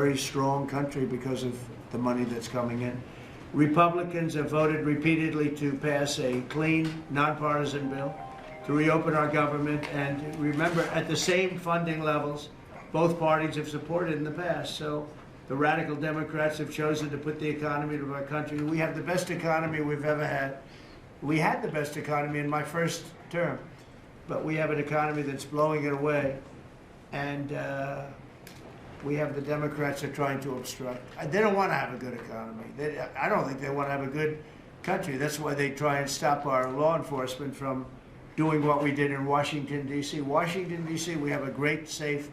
very strong country because of the money that's coming in. Republicans have voted repeatedly to pass a clean, nonpartisan bill to reopen our government, and remember, at the same funding levels both parties have supported in the past. So the radical Democrats have chosen to put the economy of our country. We have the best economy we've ever had. We had the best economy in my first term, but we have an economy that's blowing it away, and we have the Democrats are trying to obstruct. They don't want to have a good economy. I don't think they want to have a good country. That's why they try and stop our law enforcement from doing what we did in Washington, D.C. Washington, D.C., we have a great, safe,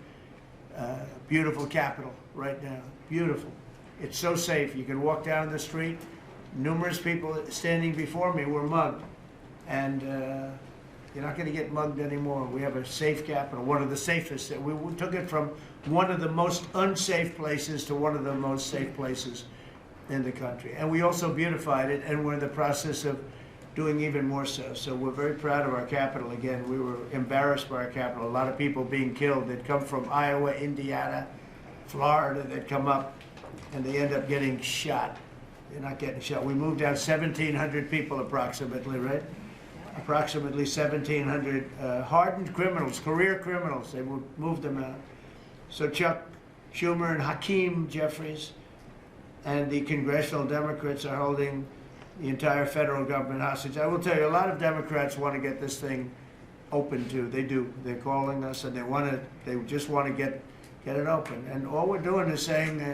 beautiful capital right now. Beautiful. It's so safe. You can walk down the street. Numerous people standing before me were mugged. And you're not going to get mugged anymore. We have a safe capital, one of the safest. We took it from one of the most unsafe places to one of the most safe places in the country. And we also beautified it, and we're in the process of doing even more so. So we're very proud of our capital. Again, we were embarrassed by our capital. A lot of people being killed that come from Iowa, Indiana, Florida, that come up, and they end up getting shot. They're not getting shot. We moved out 1,700 people approximately, right? Approximately 1,700 hardened criminals, career criminals. They moved them out. So Chuck Schumer and Hakeem Jeffries and the congressional Democrats are holding the entire federal government hostage. I will tell you, a lot of Democrats want to get this thing open too. They do. They're calling us, and they just want to get it open. And all we're doing is saying,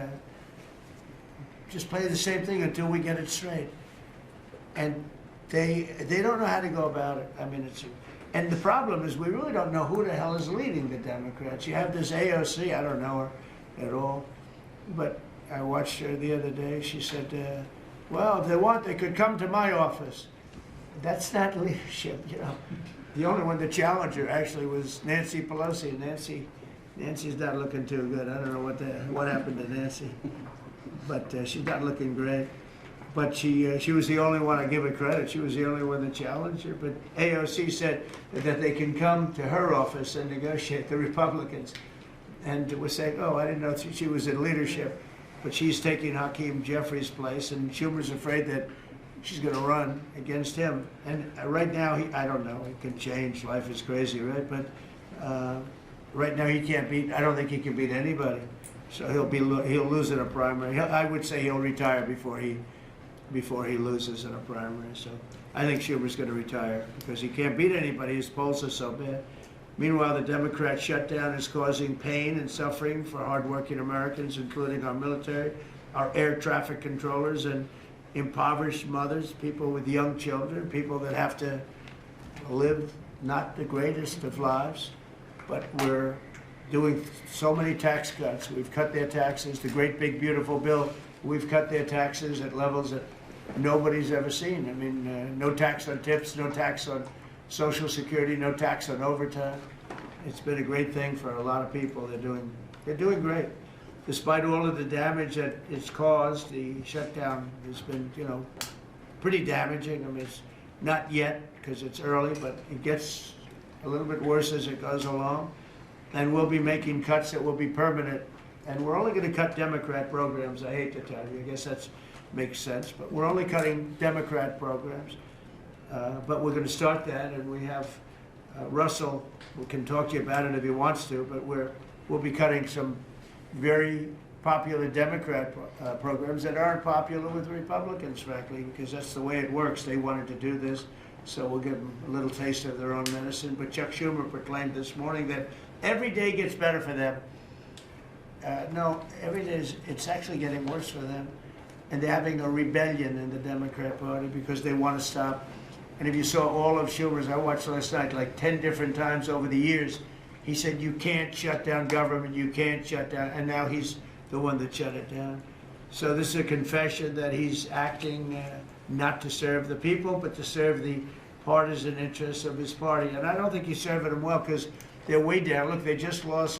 just play the same thing until we get it straight. And they don't know how to go about it. I mean, and the problem is we really don't know who the hell is leading the Democrats. You have this AOC, I don't know her at all, but I watched her the other day. She said, well, if they want, they could come to my office. That's not leadership, you know. The only one to challenge her actually was Nancy Pelosi. Nancy's not looking too good. I don't know what happened to Nancy, but she's not looking great. But she was the only one, I give her credit, she was the only one that challenged her. But AOC said that they can come to her office and negotiate, the Republicans. And we're saying, oh, I didn't know she was in leadership. But she's taking Hakeem Jeffries' place, and Schumer's afraid that she's going to run against him. And right now, I don't know, it can change, life is crazy, right? But right now he can't beat, I don't think he can beat anybody. So he'll lose in a primary. I would say he'll retire before he loses in a primary. So I think Schumer's going to retire because he can't beat anybody. His polls are so bad. Meanwhile, the Democrat shutdown is causing pain and suffering for hardworking Americans, including our military, our air traffic controllers, and impoverished mothers, people with young children, people that have to live not the greatest of lives. But we're doing so many tax cuts. We've cut their taxes. The great big beautiful bill, we've cut their taxes at levels that nobody's ever seen. I mean, no tax on tips, no tax on Social Security, no tax on overtime. It's been a great thing for a lot of people. They're doing great. Despite all of the damage that it's caused, the shutdown has been, you know, pretty damaging. I mean, it's not yet because it's early, but it gets a little bit worse as it goes along. And we'll be making cuts that will be permanent. And we're only going to cut Democrat programs. I hate to tell you. I guess that makes sense. But we're only cutting Democrat programs. But we're going to start that, and we have Russell, who can talk to you about it if he wants to, but we'll be cutting some very popular Democrat programs that aren't popular with Republicans, frankly, because that's the way it works. They wanted to do this, so we'll give them a little taste of their own medicine. But Chuck Schumer proclaimed this morning that every day gets better for them. No, every day it's actually getting worse for them. And they're having a rebellion in the Democrat Party because they want to stop. And if you saw all of Schumer's, I watched last night like 10 different times over the years, he said, you can't shut down government, you can't shut down, and now he's the one that shut it down. So this is a confession that he's acting not to serve the people, but to serve the partisan interests of his party. And I don't think he's serving them well because they're way down. Look, they just lost